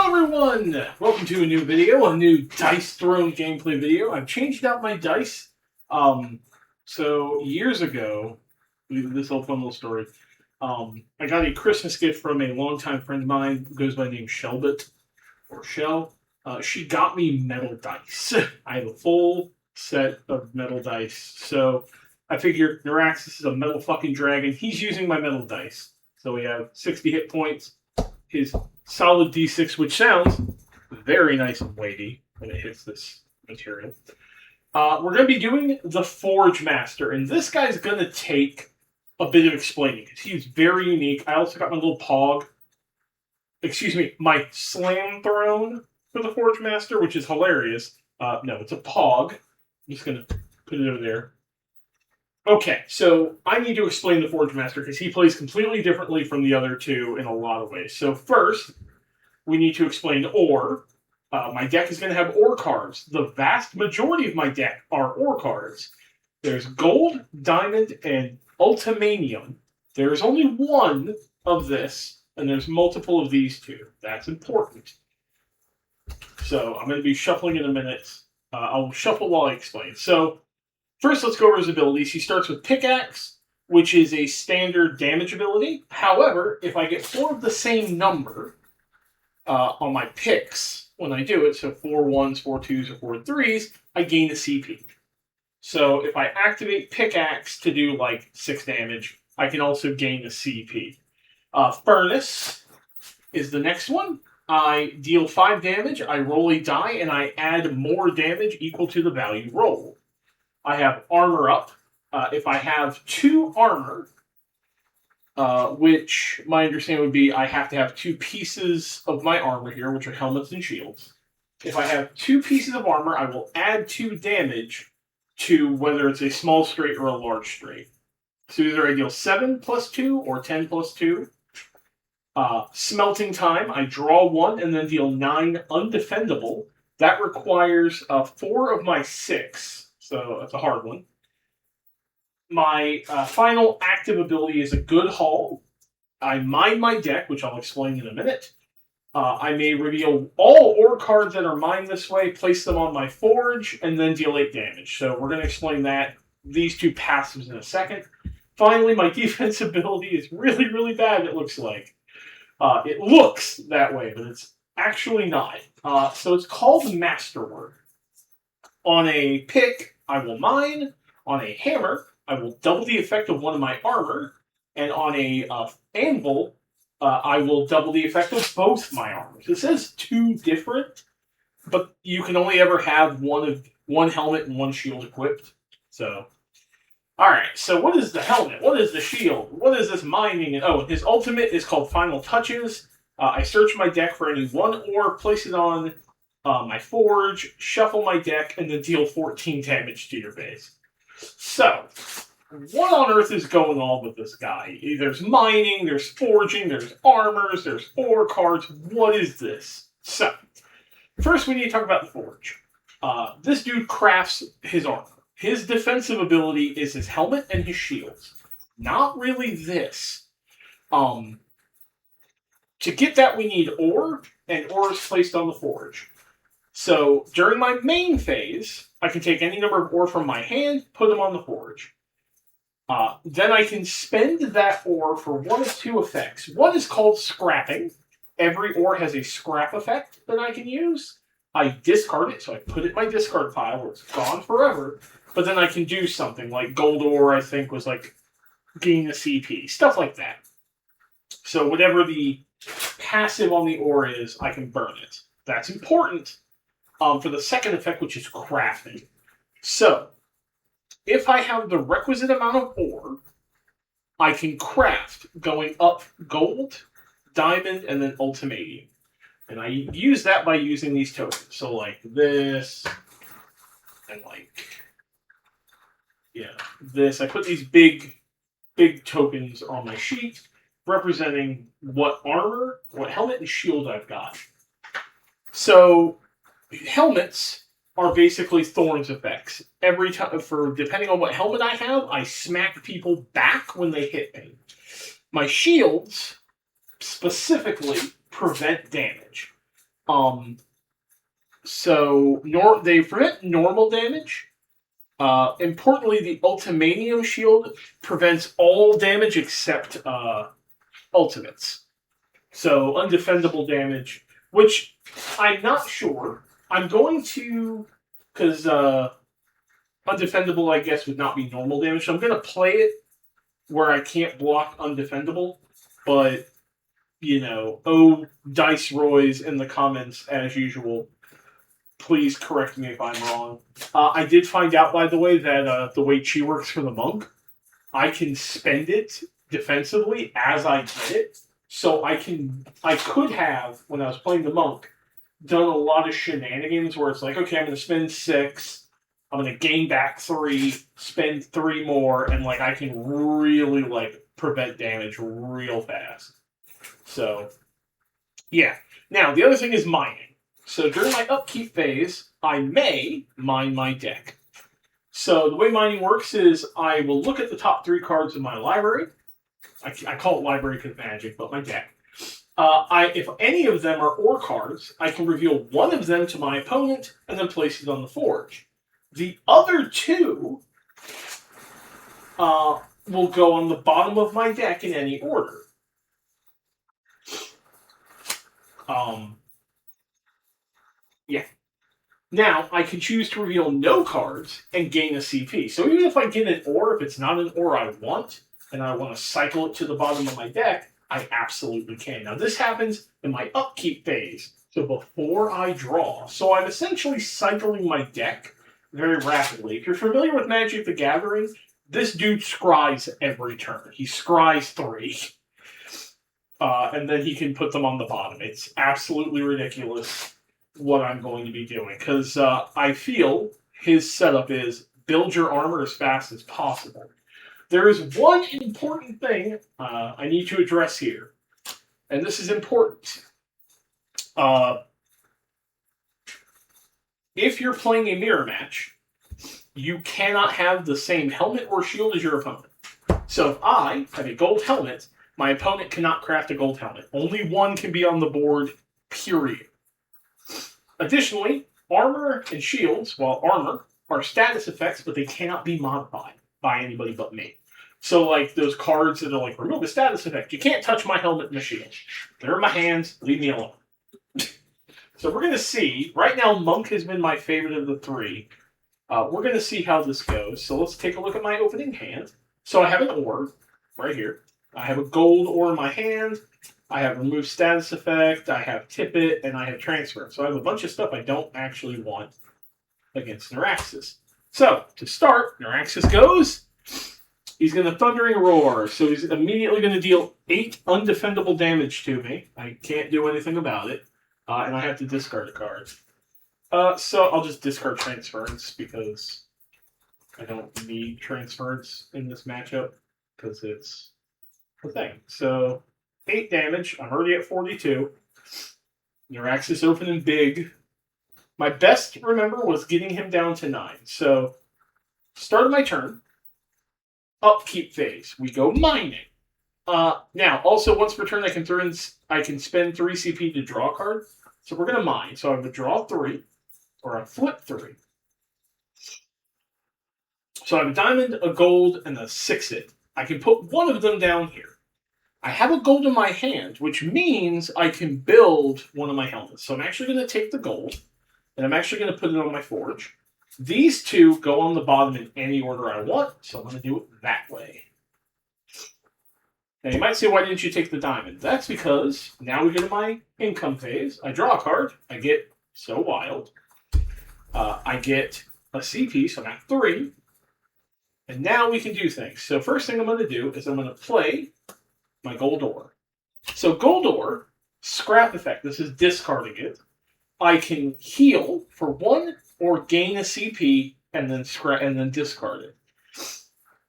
everyone! Welcome to a new video, a new Dice Throne gameplay video. I've changed out my dice. So years ago, this whole fun little story, I got a Christmas gift from a longtime friend of mine who goes by the name Shelbit, or Shell. She got me metal dice. I have a full set of metal dice. So I figured Naraxus is a metal fucking dragon. He's using my metal dice. So we have 60 hit points. His solid D6, which sounds very nice and weighty when it hits this material. We're going to be doing the Forgemaster, and this guy's going to take a bit of explaining because he's very unique. I also got my little my slam throne for the Forgemaster, which is hilarious. No, it's a pog. I'm just going to put it over there. Okay, so I need to explain the Forgemaster because he plays completely differently from the other two in a lot of ways. So first, we need to explain ore. My deck is going to have ore cards. The vast majority of my deck are ore cards. There's gold, diamond, and ultimanium. There's only one of this, and there's multiple of these two. That's important. So I'm going to be shuffling in a minute. I'll shuffle while I explain. So first, let's go over his abilities. He starts with Pickaxe, which is a standard damage ability. However, if I get 4 of the same number on my picks when I do it, so 4 1s, 4 2s, or 4 3s, I gain a CP. So if I activate Pickaxe to do like 6 damage, I can also gain a CP. Furnace is the next one. I deal 5 damage, I roll a die, and I add more damage equal to the value rolled. I have armor up. If I have 2 armor, which my understanding would be I have to have 2 pieces of my armor here, which are helmets and shields. If I have 2 pieces of armor, I will add 2 damage to whether it's a small straight or a large straight. So either I deal 7 plus 2 or 10 plus 2. Smelting time, I draw 1 and then deal 9 undefendable. That requires 4 of my 6. So that's a hard one. My final active ability is a good haul. I mine my deck, which I'll explain in a minute. I may reveal all ore cards that are mined this way, place them on my forge, and then deal 8 damage. So we're going to explain that, these 2 passives in a second. Finally, my defense ability is really, really bad, it looks like. It looks that way, but it's actually not. So it's called Masterwork. On a pick, I will mine. On a hammer, I will double the effect of one of my armor. And on a anvil, I will double the effect of both my armors. It says 2 different, but you can only ever have one helmet and 1 shield equipped. So, alright, so what is the helmet? What is the shield? What is this mining? And his ultimate is called Final Touches. I search my deck for any 1 ore, place it on my forge, shuffle my deck, and then deal 14 damage to your base. So, what on earth is going on with this guy? There's mining, there's forging, there's armors, there's ore cards. What is this? So, first we need to talk about the forge. This dude crafts his armor. His defensive ability is his helmet and his shields. Not really this. To get that, we need ore, and ore is placed on the forge. So, during my main phase, I can take any number of ore from my hand, put them on the forge. Then I can spend that ore for one of 2 effects. One is called scrapping. Every ore has a scrap effect that I can use. I discard it, so I put it in my discard pile where it's gone forever. But then I can do something like gold ore, I think, was like gain a CP. Stuff like that. So whatever the passive on the ore is, I can burn it. That's important. For the second effect, which is crafting. So, if I have the requisite amount of ore, I can craft going up gold, diamond, and then ultimanium. And I use that by using these tokens. So like this, and this. I put these big tokens on my sheet representing what armor, what helmet, and shield I've got. So, helmets are basically thorns effects. Every time, depending on what helmet I have, I smack people back when they hit me. My shields specifically prevent damage. So they prevent normal damage. Importantly, the Ultimanium Shield prevents all damage except ultimates. So undefendable damage, which I'm not sure. I'm going to, because undefendable, I guess, would not be normal damage. So I'm going to play it where I can't block undefendable. But, Dice Roys in the comments, as usual, please correct me if I'm wrong. I did find out, by the way, that the way Chi works for the monk, I can spend it defensively as I get it. So I could have, when I was playing the monk, done a lot of shenanigans where it's like, okay, I'm going to spend 6, I'm going to gain back 3, spend 3 more, and I can really prevent damage real fast. So, yeah. Now, the other thing is mining. So during my upkeep phase, I may mine my deck. So the way mining works is I will look at the top 3 cards in my library. I call it library because magic, but my deck. If any of them are ore cards, I can reveal one of them to my opponent and then place it on the forge. The other 2 will go on the bottom of my deck in any order. Yeah. Now, I can choose to reveal no cards and gain a CP. So even if I get an ore, if it's not an ore I want, and I want to cycle it to the bottom of my deck, I absolutely can. Now, this happens in my upkeep phase, so before I draw. So I'm essentially cycling my deck very rapidly. If you're familiar with Magic the Gathering, this dude scries every turn. He scries 3. And then he can put them on the bottom. It's absolutely ridiculous what I'm going to be doing, because I feel his setup is build your armor as fast as possible. There is one important thing I need to address here, and this is important. If you're playing a mirror match, you cannot have the same helmet or shield as your opponent. So if I have a gold helmet, my opponent cannot craft a gold helmet. Only one can be on the board, period. Additionally, armor and shields, while armor, are status effects, but they cannot be modified by anybody but me. So, those cards that are remove a status effect, you can't touch my helmet and the shield. They're in my hands, leave me alone. So we're going to see, right now Monk has been my favorite of the 3. We're going to see how this goes. So let's take a look at my opening hand. So I have an ore, right here. I have a gold ore in my hand. I have remove status effect, I have tippet, and I have transfer. So I have a bunch of stuff I don't actually want against Naraxus. So, to start, Naraxus goes. He's going to Thundering Roar. So he's immediately going to deal 8 undefendable damage to me. I can't do anything about it. And I have to discard a card. So I'll just discard Transference because I don't need Transference in this matchup because it's the thing. So 8 damage. I'm already at 42. Naraxus opening big. My best, remember, was getting him down to 9. So, start of my turn. Upkeep phase. We go mining. Now, also, once per turn, I can spend 3 CP to draw a card. So we're going to mine. So I would draw 3, or I flip 3. So I have a diamond, a gold, and a 6-it. I can put one of them down here. I have a gold in my hand, which means I can build one of my helmets. So I'm actually going to take the gold, and I'm actually going to put it on my forge. These 2 go on the bottom in any order I want, so I'm going to do it that way. Now you might say, why didn't you take the diamond? That's because now we get to my income phase. I draw a card. I get So Wild. I get a CP, so I'm at 3. And now we can do things. So first thing I'm going to do is I'm going to play my gold ore. So gold ore, scrap effect. This is discarding it. I can heal for 1 or gain a CP and then discard it.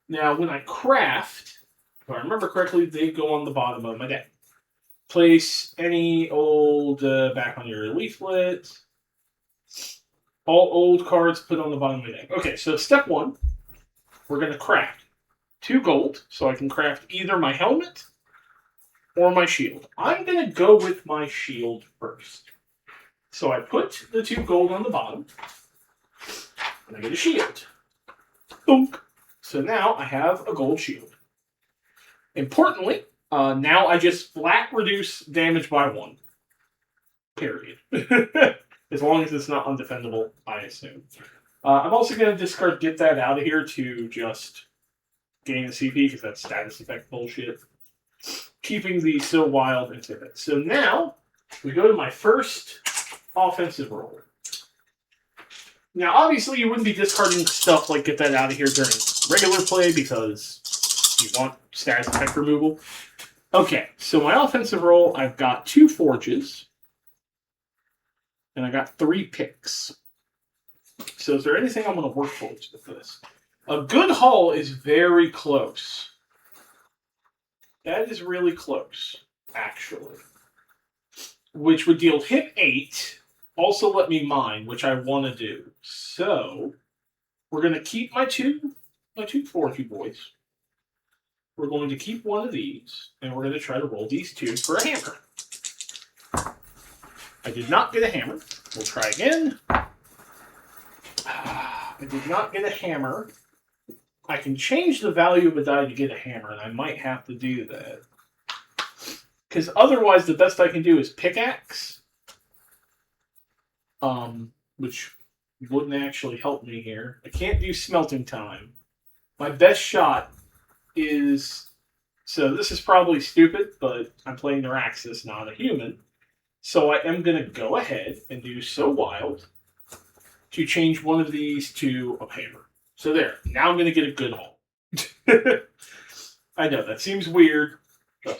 Now, when I craft, if I remember correctly, they go on the bottom of my deck. Place any old back on your leaflet. All old cards put on the bottom of my deck. Okay, so step 1, we're going to craft 2 gold, so I can craft either my helmet or my shield. I'm going to go with my shield first. So I put the 2 gold on the bottom, and I get a shield. Boom. So now I have a gold shield. Importantly, now I just flat reduce damage by 1. Period. As long as it's not undefendable, I assume. I'm also going to discard Get That Out of Here to just gain a CP, because that's status effect bullshit. Keeping the So Wild into it. So now, we go to my first offensive roll. Now, obviously, you wouldn't be discarding stuff like Get That Out of Here during regular play, because you want status effect removal. Okay, so my offensive roll, I've got 2 forges, and I got 3 picks. So is there anything I'm going to work towards with this? A good haul is very close. That is really close, actually. Which would deal hit 8. Also let me mine, which I want to do. So, we're going to keep my two forgy boys. We're going to keep one of these, and we're going to try to roll these 2 for a hammer. I did not get a hammer. We'll try again. I did not get a hammer. I can change the value of a die to get a hammer, and I might have to do that. Because otherwise, the best I can do is pickaxe. Which wouldn't actually help me here. I can't do smelting time. My best shot is... So this is probably stupid, but I'm playing Naraxus, not a human. So I am going to go ahead and do So Wild to change one of these to a hammer. So there. Now I'm going to get a good haul. I know, that seems weird.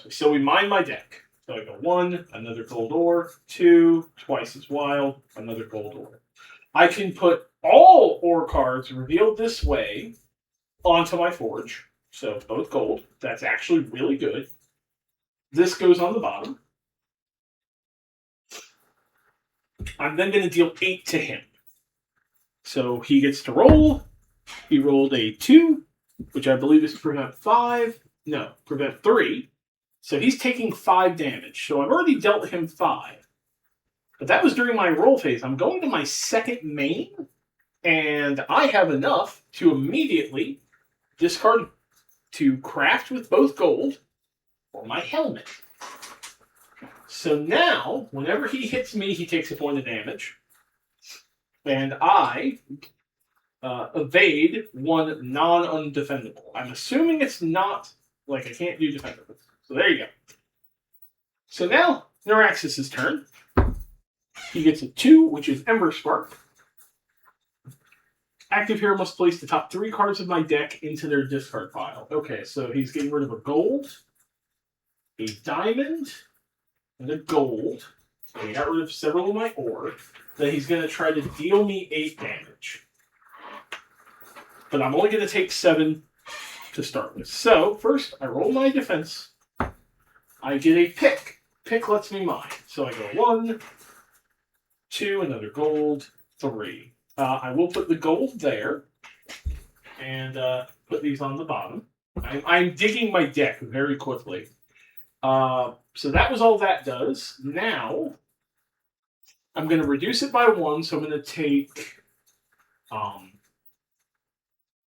So we mine my deck. So I go 1, another gold ore, 2, twice as wild, another gold ore. I can put all ore cards revealed this way onto my forge. So both gold. That's actually really good. This goes on the bottom. I'm then going to deal 8 to him. So he gets to roll. He rolled a 2, which I believe is prevent 5. No, prevent 3. So he's taking 5 damage. So I've already dealt him 5. But that was during my roll phase. I'm going to my second main, and I have enough to immediately discard to craft with both gold for my helmet. So now, whenever he hits me, he takes a point of damage. And I evade 1 non-undefendable. I'm assuming it's not, like, I can't do defendable. So there you go. So now, Naraxus' turn. He gets a 2, which is Ember Spark. Active hero must place the top 3 cards of my deck into their discard pile. Okay, so he's getting rid of a gold, a diamond, and a gold. So he got rid of several of my ore. Then he's going to try to deal me 8 damage. But I'm only going to take 7 to start with. So, first, I roll my defense. I get a pick. Pick lets me mine. So I go 1, 2, another gold, 3. I will put the gold there. And put these on the bottom. I'm digging my deck very quickly. So that was all that does. Now, I'm going to reduce it by 1, so I'm going to take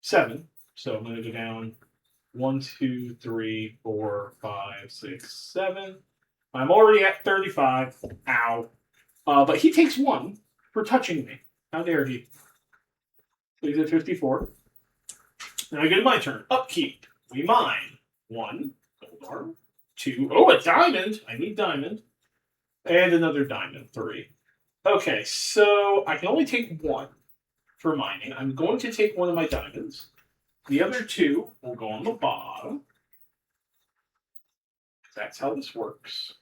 7. So I'm going to go down 1, 2, 3, 4, 5, 6, 7. I'm already at 35. Ow. But he takes 1 for touching me. How dare he? So he's at 54. Now I get my turn. Upkeep. We mine. 1 gold arm. 2. Oh, a diamond. I need diamond. And another diamond. 3. Okay, so I can only take 1 for mining. I'm going to take 1 of my diamonds. The other 2 will go on the bottom. That's how this works.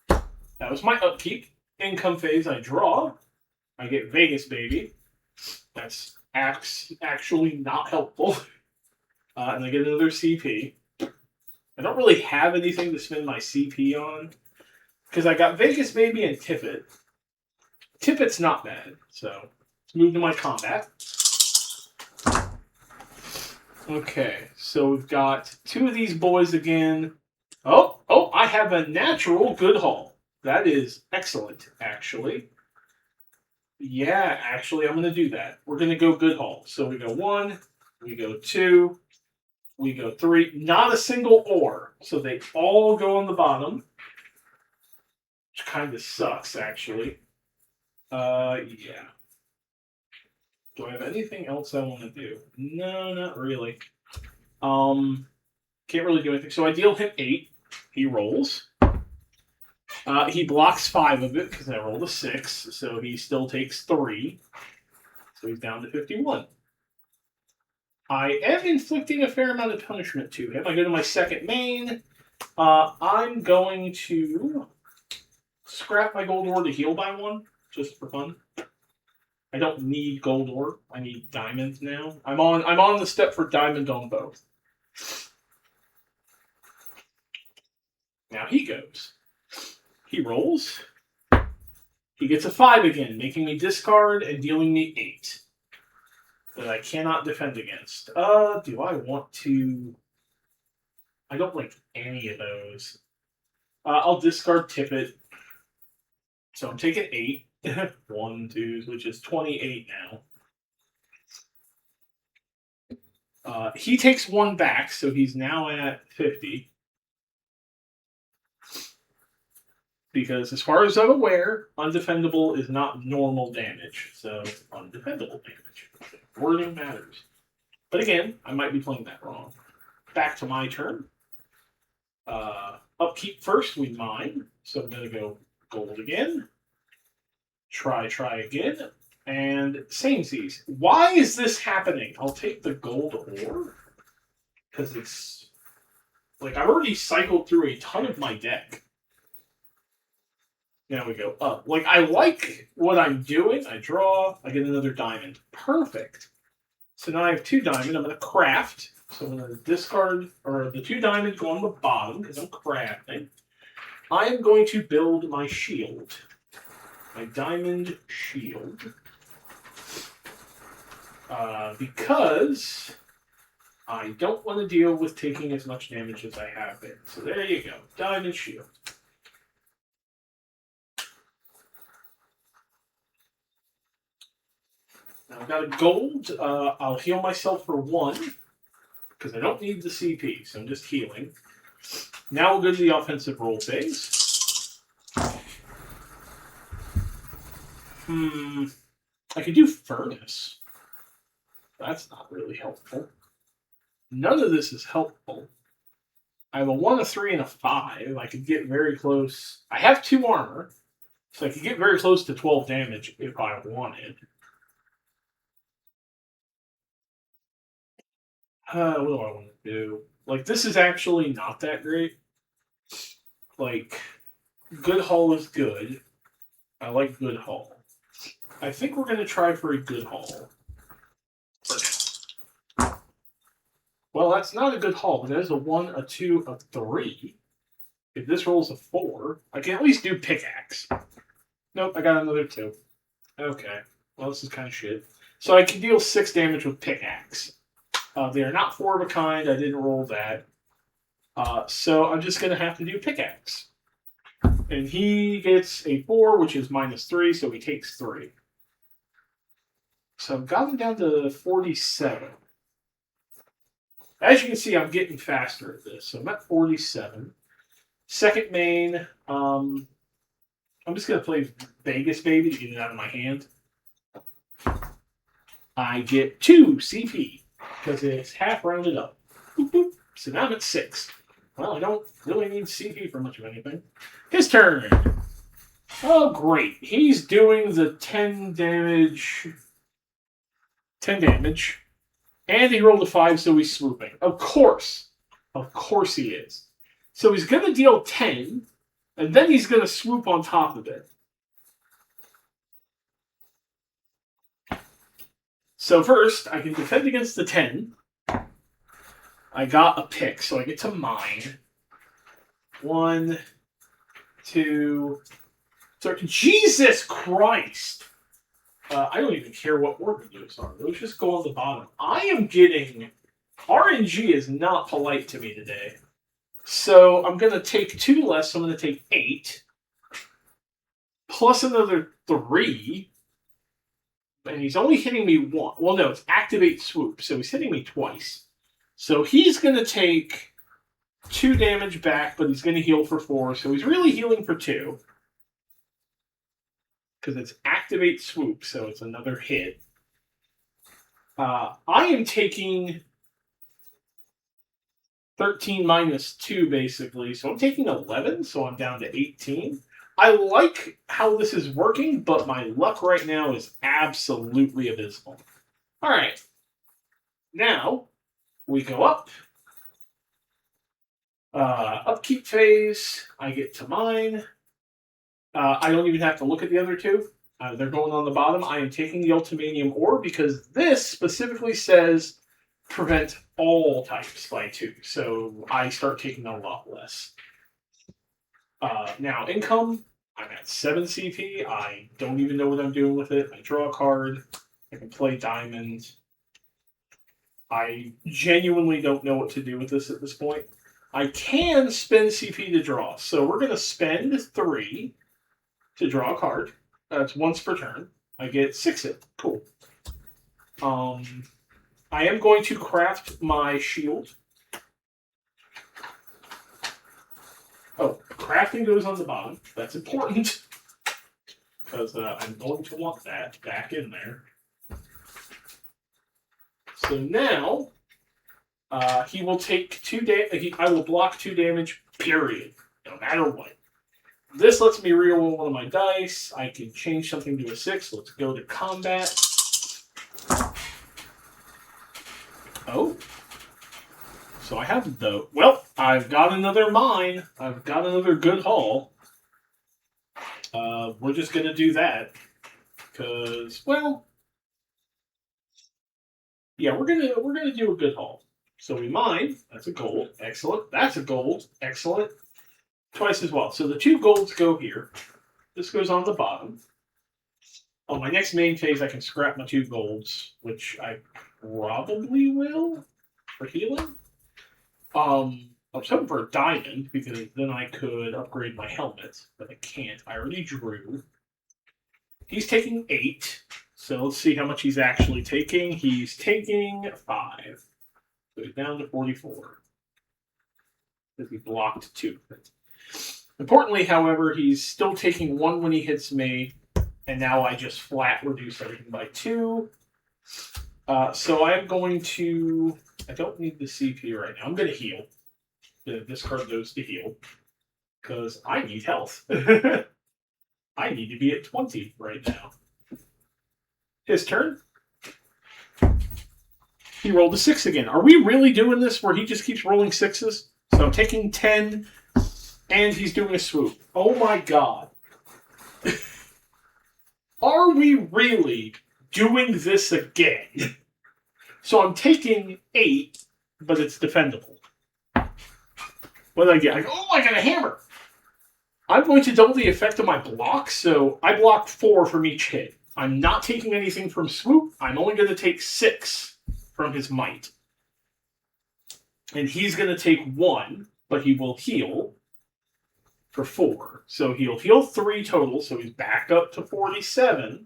That was my upkeep. Income phase, I draw. I get Vegas, baby. That's actually not helpful. And I get another CP. I don't really have anything to spend my CP on. Because I got Vegas, baby, and Tippet. Tippet's not bad. So, let's move to my combat. Okay, so we've got 2 of these boys again. Oh, I have a natural good haul. That is excellent, actually. Yeah, actually, I'm going to do that. We're going to go good haul. So we go 1, we go 2, we go 3. Not a single ore. So they all go on the bottom. Which kind of sucks, actually. Yeah. Do I have anything else I want to do? No, not really. Can't really do anything. So I deal him 8. He rolls. He blocks 5 of it because I rolled a 6, so he still takes 3. So he's down to 51. I am inflicting a fair amount of punishment to him. I go to my second main. I'm going to scrap my gold ore to heal by 1, just for fun. I don't need gold ore. I need diamond now. I'm on the step for diamond on both. Now he goes. He rolls. He gets a 5 again, making me discard and dealing me 8. That I cannot defend against. Do I want to... I don't like any of those. I'll discard Tippet. So I'm taking 8. 1, 2, which is 28 now. He takes 1 back, so he's now at 50. Because as far as I'm aware, undefendable is not normal damage. So undefendable damage. Wording matters. But again, I might be playing that wrong. Back to my turn. Upkeep first, we mine. So I'm going to go gold again. Try again. And samesies. Why is this happening? I'll take the gold ore. Because it's... Like, I've already cycled through a ton of my deck. Now we go up. Like, I like what I'm doing. I draw. I get another diamond. Perfect. So now I have 2 diamond. I'm going to craft. So I'm going to discard, or the 2 diamonds go on the bottom because I'm crafting. I am going to build my shield. My diamond shield. Because I don't want to deal with taking as much damage as I have been. So there you go. Diamond shield. Now I've got a gold. I'll heal myself for 1 because I don't need the CP, so I'm just healing. Now we'll go to the offensive roll phase. I could do furnace. That's not really helpful. None of this is helpful. I have a 1, a 3, and a 5. I could get very close. I have 2 armor, so I could get very close to 12 damage if I wanted. What do I want to do? Like, this is actually not that great. Like, good haul is good. I like good haul. I think we're going to try for a good haul. Well, that's not a good haul, but that is a 1, a 2, a 3. If this rolls a 4, I can at least do pickaxe. Nope, I got another 2. Okay. Well, this is kind of shit. So I can deal 6 damage with pickaxe. They are not 4 of a kind. I didn't roll that. So I'm just going to have to do pickaxe. And he gets a 4, which is -3, so he takes 3. So I've gotten down to 47. As you can see, I'm getting faster at this. So I'm at 47. Second main, I'm just going to play Vegas Baby to get it out of my hand. I get 2 CP because it's half rounded up. Boop, boop. So now I'm at 6. Well, I don't really need CP for much of anything. His turn. Oh, great. He's doing the 10 damage. 10 damage. And he rolled a 5, so he's swooping. Of course. Of course he is. So he's going to deal 10, and then he's going to swoop on top of it. So first, I can defend against the 10. I got a pick, so I get to mine. 1, 2, 3. Jesus Christ! I don't even care what order those are. Those just go on the bottom. I am getting... RNG is not polite to me today. So I'm going to take 2 less, so I'm going to take 8. Plus another 3. and he's only hitting me one. Well, no, it's activate swoop, so he's hitting me twice. So he's going to take 2 damage back, but he's going to heal for 4, so he's really healing for 2. Because it's activate swoop, so it's another hit. I am taking 13 minus 2, basically. So I'm taking 11, so I'm down to 18. I like how this is working, but my luck right now is absolutely abysmal. All right. Now, we go up. Upkeep phase. I get to mine. I don't even have to look at the other two. They're going on the bottom. I am taking the Ultimanium Ore because this specifically says prevent all types by 2. So I start taking a lot less. Now, income. I'm at 7 CP. I don't even know what I'm doing with it. I draw a card. I can play Diamond. I genuinely don't know what to do with this at this point. I can spend CP to draw. So we're going to spend 3 to draw a card. That's once per turn. I get 6 hit. Cool. I am going to craft my shield. Oh, crafting goes on the bottom. That's important. Because I'm going to want that back in there. So now, he will take 2 damage. I will block 2 damage, period. No matter what. This lets me reroll one of my dice. I can change something to a 6. Let's go to combat. Oh. So I have the... Well, I've got another mine. I've got another good haul. We're just going to do that. Because, well... Yeah, we're gonna do a good haul. So we mine. That's a gold. Excellent. That's a gold. Excellent. Twice as well. So the 2 golds go here. This goes on the bottom. On my next main phase, I can scrap my 2 golds, which I probably will for healing. I was hoping for a diamond because then I could upgrade my helmet, but I can't. I already drew. He's taking 8, so let's see how much he's actually taking. He's taking 5, so he's down to 44 because he blocked 2. Importantly, however, he's still taking 1 when he hits me, and now I just flat reduce everything by 2. So I'm going to... I don't need the CP right now. I'm going to heal. This card goes to heal. Because I need health. I need to be at 20 right now. His turn. He rolled a 6 again. Are we really doing this where he just keeps rolling 6s? So I'm taking 10, and he's doing a swoop. Oh my god. Are we really doing this again? So I'm taking 8, but it's defendable. What did I get? Oh, I got a hammer! I'm going to double the effect of my block, so I block 4 from each hit. I'm not taking anything from swoop. I'm only going to take 6 from his might. And he's going to take 1, but he will heal for 4. So he'll heal 3 total, so he's back up to 47.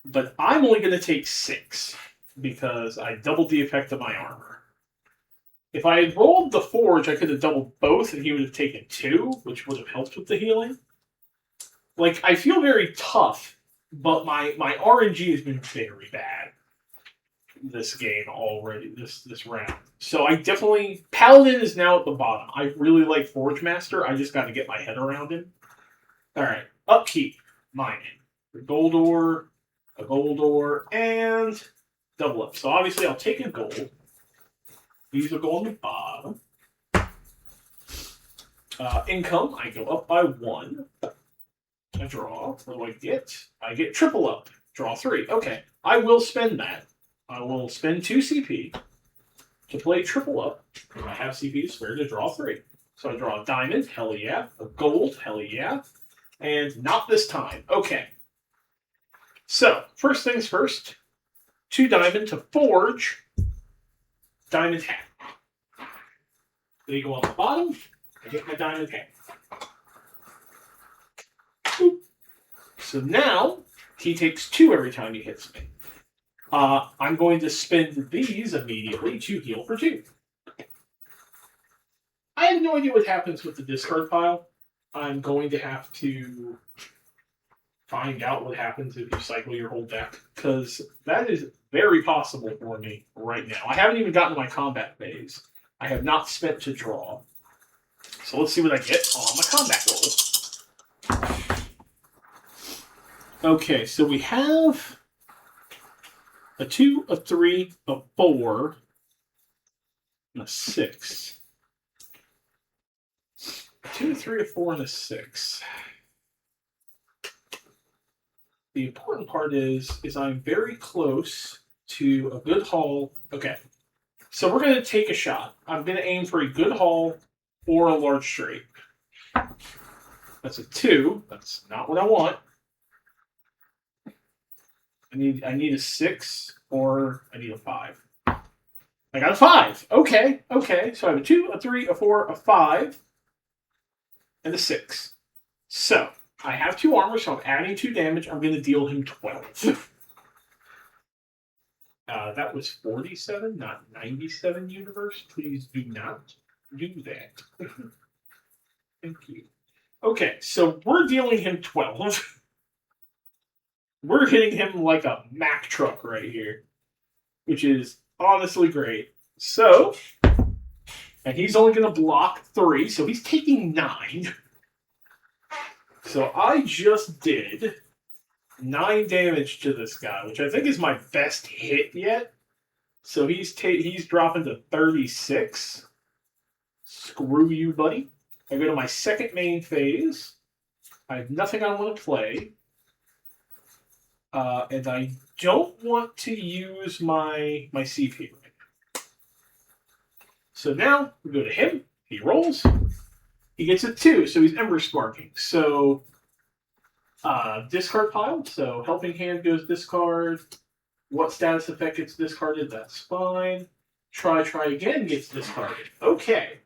But I'm only going to take 6. Because I doubled the effect of my armor. If I had rolled the Forge, I could have doubled both, and he would have taken 2, which would have helped with the healing. Like, I feel very tough, but my RNG has been very bad this game already, this round. So I definitely... Paladin is now at the bottom. I really like Forgemaster. I just got to get my head around him. Alright, upkeep. Mining. A gold ore, and... double up. So obviously I'll take a gold. These will go on the bottom. Income, I go up by 1. I draw. What do I get? I get triple up. Draw 3. Okay. I will spend that. I will spend 2 CP to play triple up. If I have CP to spare to draw 3. So I draw a diamond. Hell yeah. A gold. Hell yeah. And not this time. Okay. So, first things first. 2 diamond to forge diamond hat. They go on the bottom. I get my diamond hat. Boop. So now He takes 2 every time he hits me. I'm going to spend these immediately to heal for 2. I have no idea what happens with the discard pile. I'm going to have to find out what happens if you cycle your whole deck, because that is very possible for me right now. I haven't even gotten to my combat phase. I have not spent to draw. So let's see what I get on my combat roll. Okay, so we have a 2, a 3, a 4, and a 6. A 2, a 3, a 4, and a 6. The important part is I'm very close to a good haul. Okay, so we're going to take a shot. I'm going to aim for a good haul or a large straight. That's a 2. That's not what I want. I need a 6 or I need a 5. I got a 5. Okay. So I have a 2, a 3, a 4, a 5, and a 6. So I have 2 armor, so I'm adding 2 damage. I'm going to deal him 12. That was 47, not 97 universe. Please do not do that. Thank you. Okay, so we're dealing him 12. We're hitting him like a Mack truck right here, which is honestly great. So, and he's only going to block 3, so he's taking 9. So I just did 9 damage to this guy, which I think is my best hit yet. So he's dropping to 36. Screw you, buddy. I go to my second main phase. I have nothing I want to play. And I don't want to use my CP right now. So now we go to him. He rolls. He gets a 2, so he's Ember Sparking. So discard pile. So Helping Hand goes discard. What status effect gets discarded? That's fine. Try again gets discarded. Okay.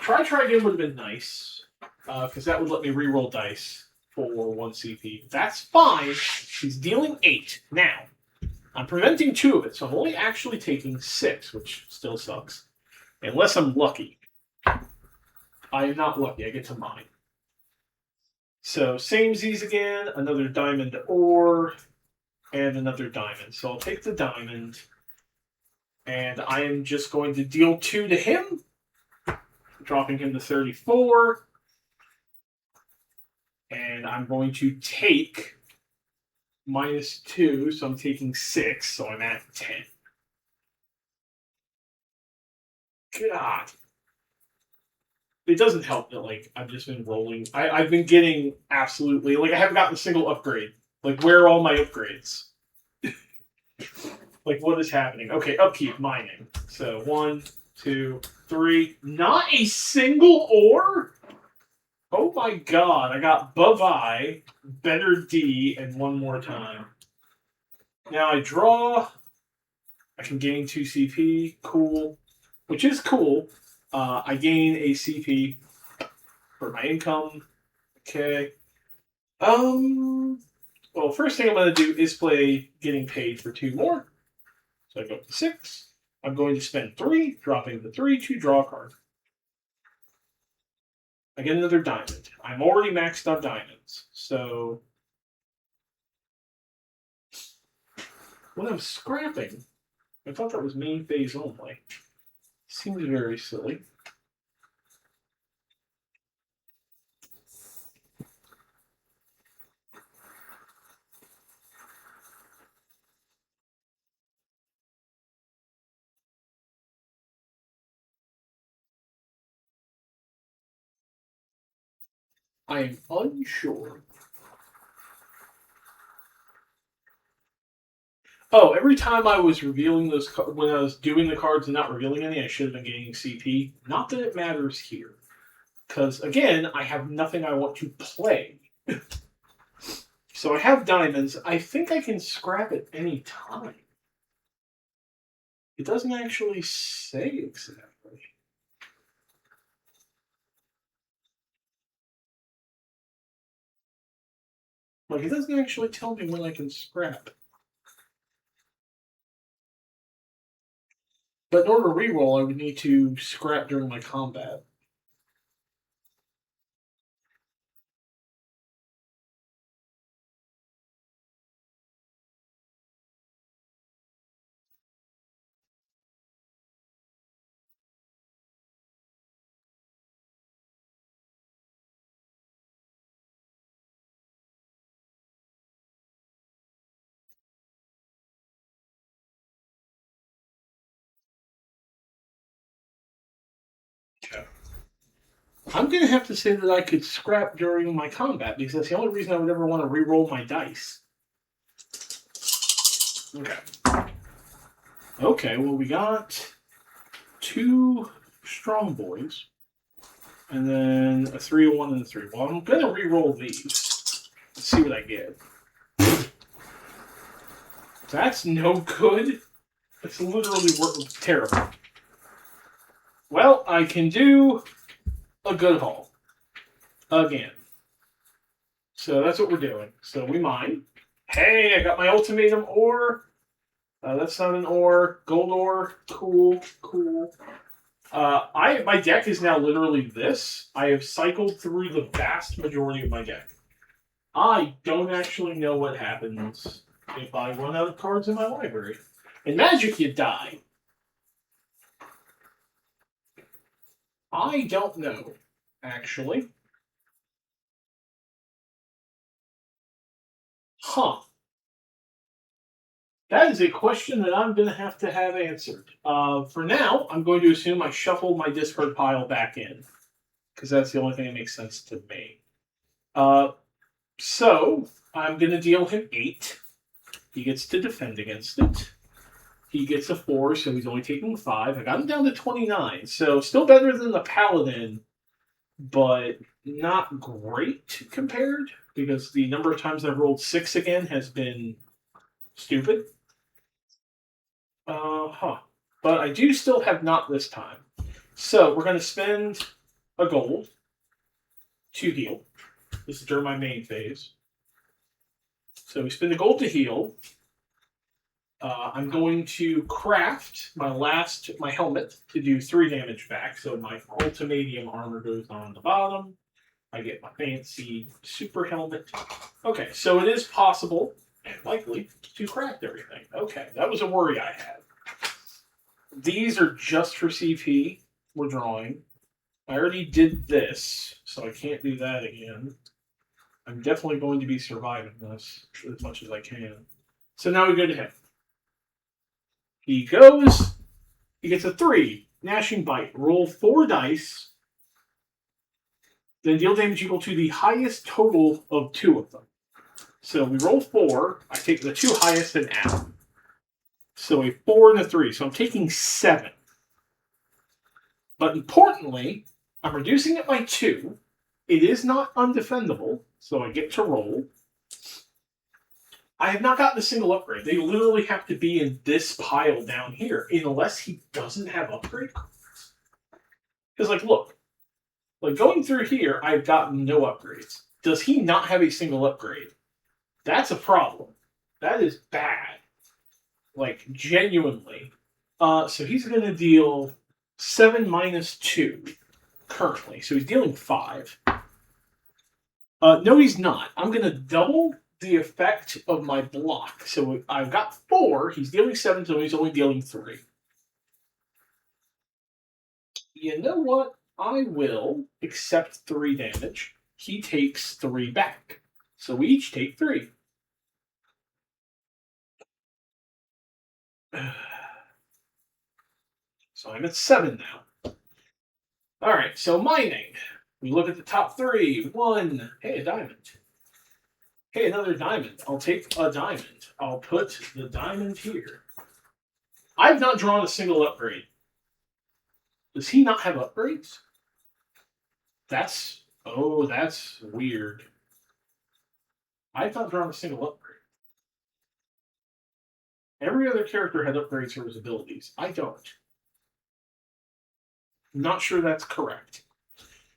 Try again would have been nice, because that would let me reroll dice for 1 CP. That's fine. He's dealing 8. Now, I'm preventing 2 of it, so I'm only actually taking 6, which still sucks. Unless I'm lucky. I am not lucky. I get to mine. So, same Z's again, another diamond ore, and another diamond. So I'll take the diamond, and I am just going to deal 2 to him, dropping him to 34. And I'm going to take -2, so I'm taking 6, so I'm at 10. God. It doesn't help that, like, I've just been rolling. I've been getting absolutely, like, I haven't gotten a single upgrade. Like, where are all my upgrades? Like, what is happening? Okay, upkeep, mining. So, 1, 2, 3. Not a single ore? Oh my god, I got bye-bye, better D, and 1 more time. Now I draw. I can gain 2 CP. Cool. Which is cool. I gain a CP for my income. Okay. Well, first thing I'm going to do is play getting paid for 2 more. So I go up to 6. I'm going to spend 3, dropping the 3 to draw a card. I get another diamond. I'm already maxed on diamonds. So when I'm scrapping, I thought that was main phase only. Seems very silly. I am unsure. Oh, every time I was revealing those, when I was doing the cards and not revealing any, I should have been gaining CP. Not that it matters here. Because, again, I have nothing I want to play. So I have diamonds. I think I can scrap at any time. It doesn't actually say exactly. Like, it doesn't actually tell me when I can scrap. But in order to reroll, I would need to scrap during my combat. Okay. I'm going to have to say that I could scrap during my combat because that's the only reason I would ever want to re-roll my dice. Okay. Okay, well, we got 2 strong boys, and then a 3, a 1, and a 3. Well, I'm going to re-roll these. Let's see what I get. That's no good. It's literally terrible. Well, I can do a good haul. Again. So that's what we're doing. So we mine. Hey, I got my ultimatum ore. That's not an ore. Gold ore. Cool. Cool. My deck is now literally this. I have cycled through the vast majority of my deck. I don't actually know what happens if I run out of cards in my library. In Magic, you die. I don't know, actually. Huh. That is a question that I'm going to have answered. For now, I'm going to assume I shuffle my discard pile back in, because that's the only thing that makes sense to me. So, I'm going to deal him 8. He gets to defend against it. He gets a 4, so he's only taking 5. I got him down to 29, so still better than the Paladin, but not great compared, because the number of times I've rolled 6 again has been stupid. But I do still have not this time. So we're going to spend a gold to heal. This is during my main phase. So we spend the gold to heal. I'm going to craft my helmet to do 3 damage back. So my ultimadium armor goes on the bottom. I get my fancy super helmet. Okay, so it is possible and likely to craft everything. Okay, that was a worry I had. These are just for CP. We're drawing. I already did this, so I can't do that again. I'm definitely going to be surviving this as much as I can. So now we go to him. He goes. He gets a 3. Gnashing Bite. Roll 4 dice. Then deal damage equal to the highest total of 2 of them. So we roll 4. I take the 2 highest and add. So a 4 and a 3. So I'm taking 7. But importantly, I'm reducing it by 2. It is not undefendable, so I get to roll. I have not gotten a single upgrade. They literally have to be in this pile down here, unless he doesn't have upgrade cards. Because, look. Going through here, I've gotten no upgrades. Does he not have a single upgrade? That's a problem. That is bad. Genuinely. So he's going to deal 7 minus 2 currently. So he's dealing 5. No, he's not. I'm going to double the effect of my block. So I've got 4. He's dealing 7, so he's only dealing 3. You know what? I will accept 3 damage. He takes 3 back. So we each take 3. So I'm at 7 now. Alright, so mining. We look at the top 3. 1. Hey, a diamond. Hey, another diamond. I'll take a diamond. I'll put the diamond here. I've not drawn a single upgrade. Does he not have upgrades? That's weird. I've not drawn a single upgrade. Every other character had upgrades for his abilities. I don't. I'm not sure that's correct.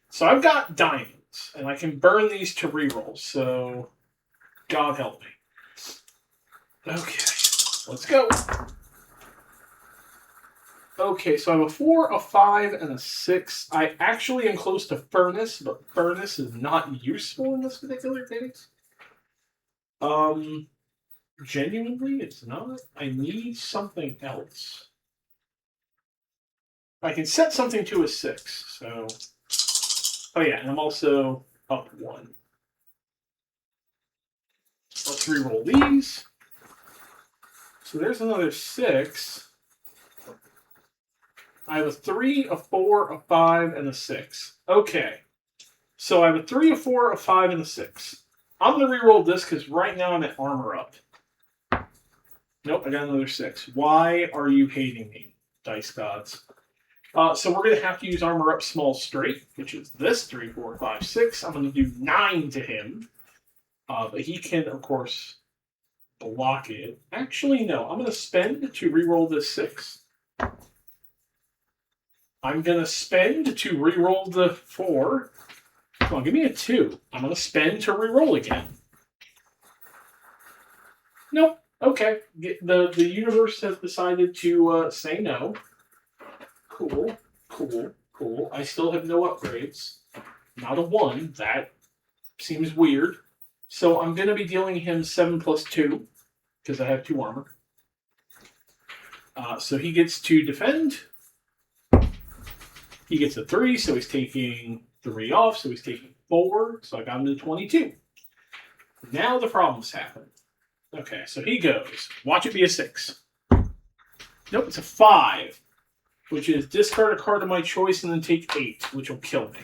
So I've got diamonds, and I can burn these to reroll. So God help me. Okay, let's go. Okay, so I have a 4, a 5, and a 6. I actually am close to Furnace, but Furnace is not useful in this particular case. Genuinely, it's not. I need something else. I can set something to a 6, so... Oh yeah, and I'm also up 1. Let's re-roll these. So there's another 6. I have a 3, a 4, a 5, and a 6. Okay. So I have a 3, a 4, a 5, and a 6. I'm going to re-roll this because right now I'm at armor up. Nope, I got another 6. Why are you hating me, dice gods? So we're going to have to use armor up small straight, which is this 3, 4, 5, 6. I'm going to do 9 to him. But he can, of course, block it. Actually, no. I'm going to spend to re-roll this 6. I'm going to spend to re-roll the 4. Come on, give me a 2. I'm going to spend to re-roll again. Nope. Okay. The universe has decided to say no. Cool. I still have no upgrades. Not a 1. That seems weird. So I'm going to be dealing him 7 plus 2, because I have 2 armor. So he gets to defend. He gets a 3, so he's taking 3 off, so he's taking 4. So I got him to 22. Now the problems happen. Okay, so he goes. Watch it be a 6. Nope, it's a 5, which is discard a card of my choice and then take 8, which will kill me.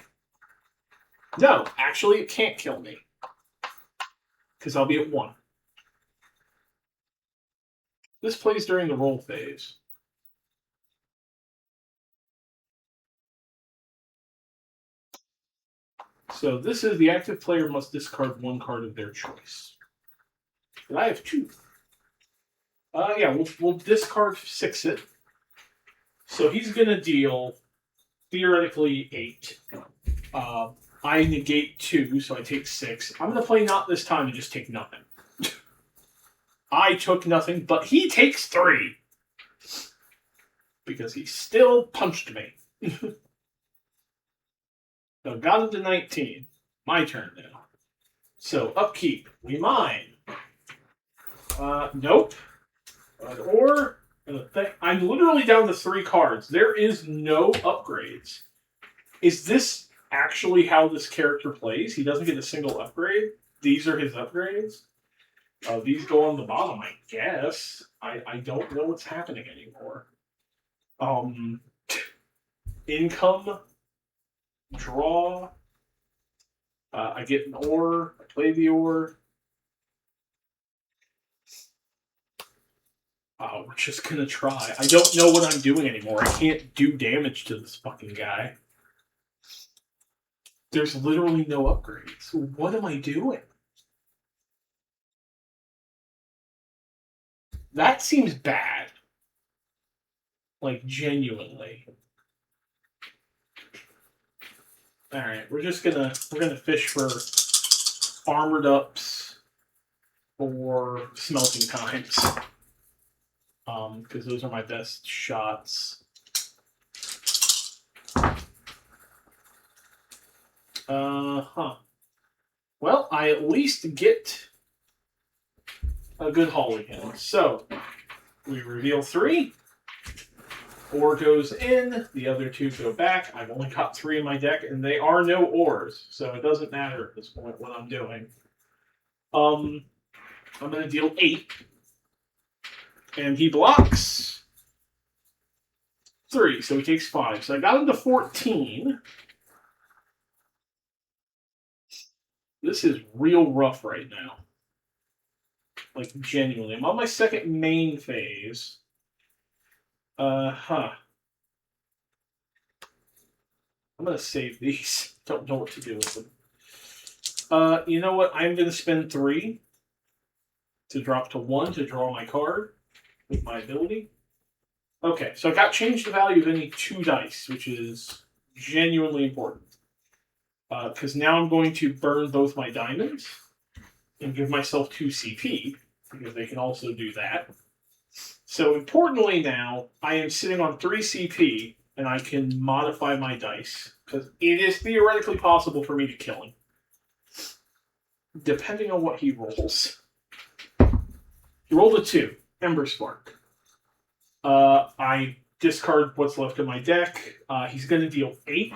No, actually, it can't kill me, because I'll be at 1. This plays during the roll phase. So this is the active player must discard 1 card of their choice. And I have 2. Yeah, we'll discard 6 it. So he's going to deal, theoretically, 8. I negate 2, so I take 6. I'm going to play not this time and just take nothing. I took nothing, but he takes 3. Because he still punched me. So got him to 19. My turn now. So upkeep. We mine. Nope. I'm literally down to 3 cards. There is no upgrades. Is this actually how this character plays? He doesn't get a single upgrade? These are his upgrades? These go on the bottom, I guess. I don't know what's happening anymore. Income. Draw. I get an ore. I play the ore. We're just gonna try. I don't know what I'm doing anymore. I can't do damage to this fucking guy. There's literally no upgrades. What am I doing? That seems bad. Like, genuinely. Alright, we're gonna fish for armored ups or smelting times. Because those are my best shots. Well, I at least get a good haul again. So, we reveal 3. 4 goes in, the other 2 go back. I've only got 3 in my deck, and they are no ores, so it doesn't matter at this point what I'm doing. I'm going to deal 8. And he blocks 3, so he takes 5. So I got him to 14. This is real rough right now. Like, genuinely. I'm on my second main phase. I'm going to save these. Don't know what to do with them. You know what? I'm going to spend 3 to drop to 1 to draw my card with my ability. Okay, so I got changed the value of any 2 dice, which is genuinely important. Because now I'm going to burn both my diamonds. and give myself 2 CP, because they can also do that. So importantly now, I am sitting on 3 CP, and I can modify my dice, because it is theoretically possible for me to kill him. Depending on what he rolls. He rolled a 2, Ember Spark. I discard what's left of my deck. He's going to deal 8,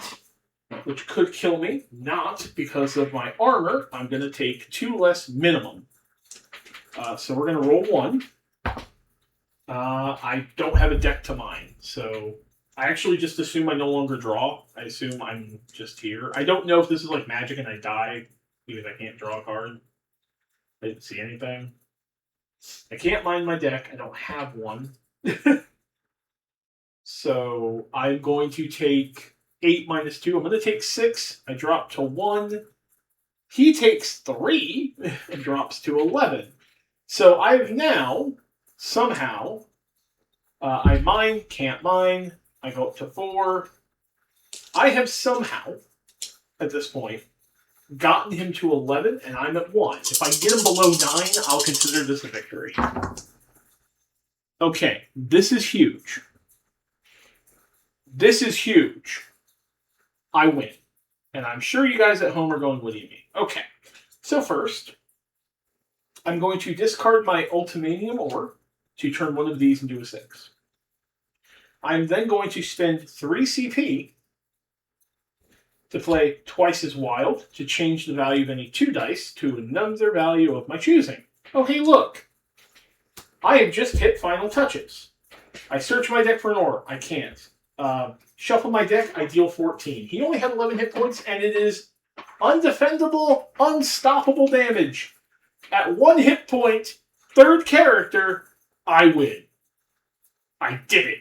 which could kill me. Not because of my armor. I'm going to take 2 less minimum. So we're going to roll 1. I don't have a deck to mine, so I actually just assume I no longer draw. I assume I'm just here. I don't know if this is like Magic and I die because I can't draw a card. I didn't see anything. I can't mine my deck. I don't have one. So I'm going to take 8 minus 2. I'm going to take 6. I drop to 1. He takes 3 and drops to 11. So I've now, somehow, I mine, can't mine. I go up to 4. I have somehow, at this point, gotten him to 11, and I'm at 1. If I get him below 9, I'll consider this a victory. Okay, this is huge. This is huge. I win. And I'm sure you guys at home are going, what do you mean? Okay, so first, I'm going to discard my Ultimanium Ore to turn one of these into a 6. I'm then going to spend 3 CP to play twice as wild to change the value of any 2 dice to another value of my choosing. Oh, hey, look. I have just hit final touches. I search my deck for an ore. I can't. Shuffle my deck. I deal 14. He only had 11 hit points, and it is undefendable, unstoppable damage. At 1 hit point, 3rd character, I win. I did it.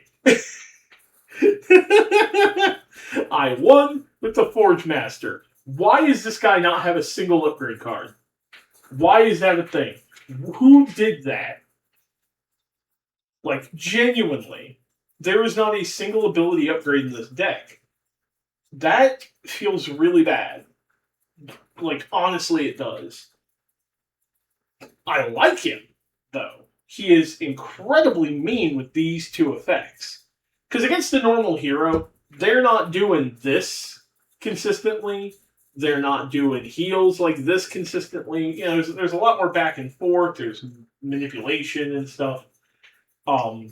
I won with the Forgemaster. Why does this guy not have a single upgrade card? Why is that a thing? Who did that? Like, genuinely, there is not a single ability upgrade in this deck. That feels really bad. Like, honestly, it does. I like him, though. He is incredibly mean with these 2 effects. Because against the normal hero, they're not doing this consistently. They're not doing heals like this consistently. You know, there's a lot more back and forth. There's manipulation and stuff. So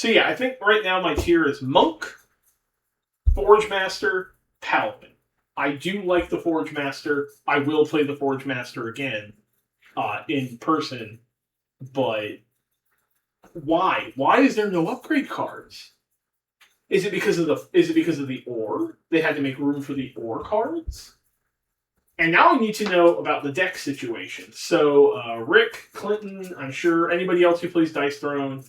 yeah, I think right now my tier is Monk, Forgemaster, Paladin. I do like the Forgemaster. I will play the Forgemaster again in person, but why? Why is there no upgrade cards? Is it because of the ore? They had to make room for the ore cards? And now I need to know about the deck situation. So, Rick, Clinton, I'm sure anybody else who plays Dice Throne,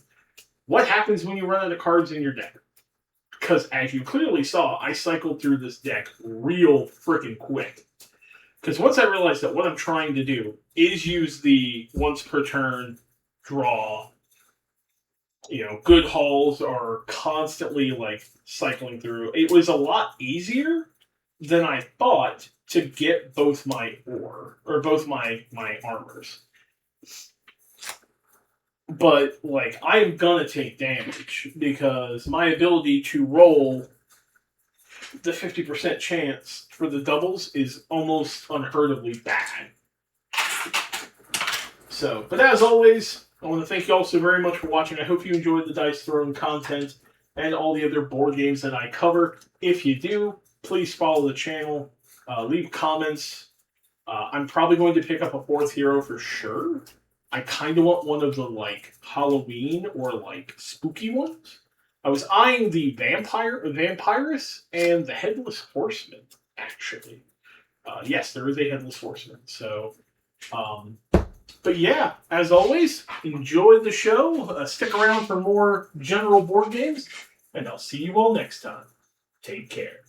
what happens when you run out of cards in your deck? Because as you clearly saw, I cycled through this deck real freaking quick. Because once I realized that what I'm trying to do is use the once per turn draw, good hauls are constantly like cycling through. It was a lot easier than I thought to get both my both my armors. But like I'm gonna take damage because my ability to roll the 50% chance for the doubles is almost unheard ofly bad. So, but as always, I want to thank you all so very much for watching. I hope you enjoyed the Dice Throne content and all the other board games that I cover. If you do, please follow the channel, leave comments. I'm probably going to pick up a 4th hero for sure. I kind of want one of the like Halloween or like spooky ones. I was eyeing the Vampirus and the Headless Horseman, actually. Yes, there is a Headless Horseman. So, but yeah, as always, enjoy the show. Stick around for more general board games, and I'll see you all next time. Take care.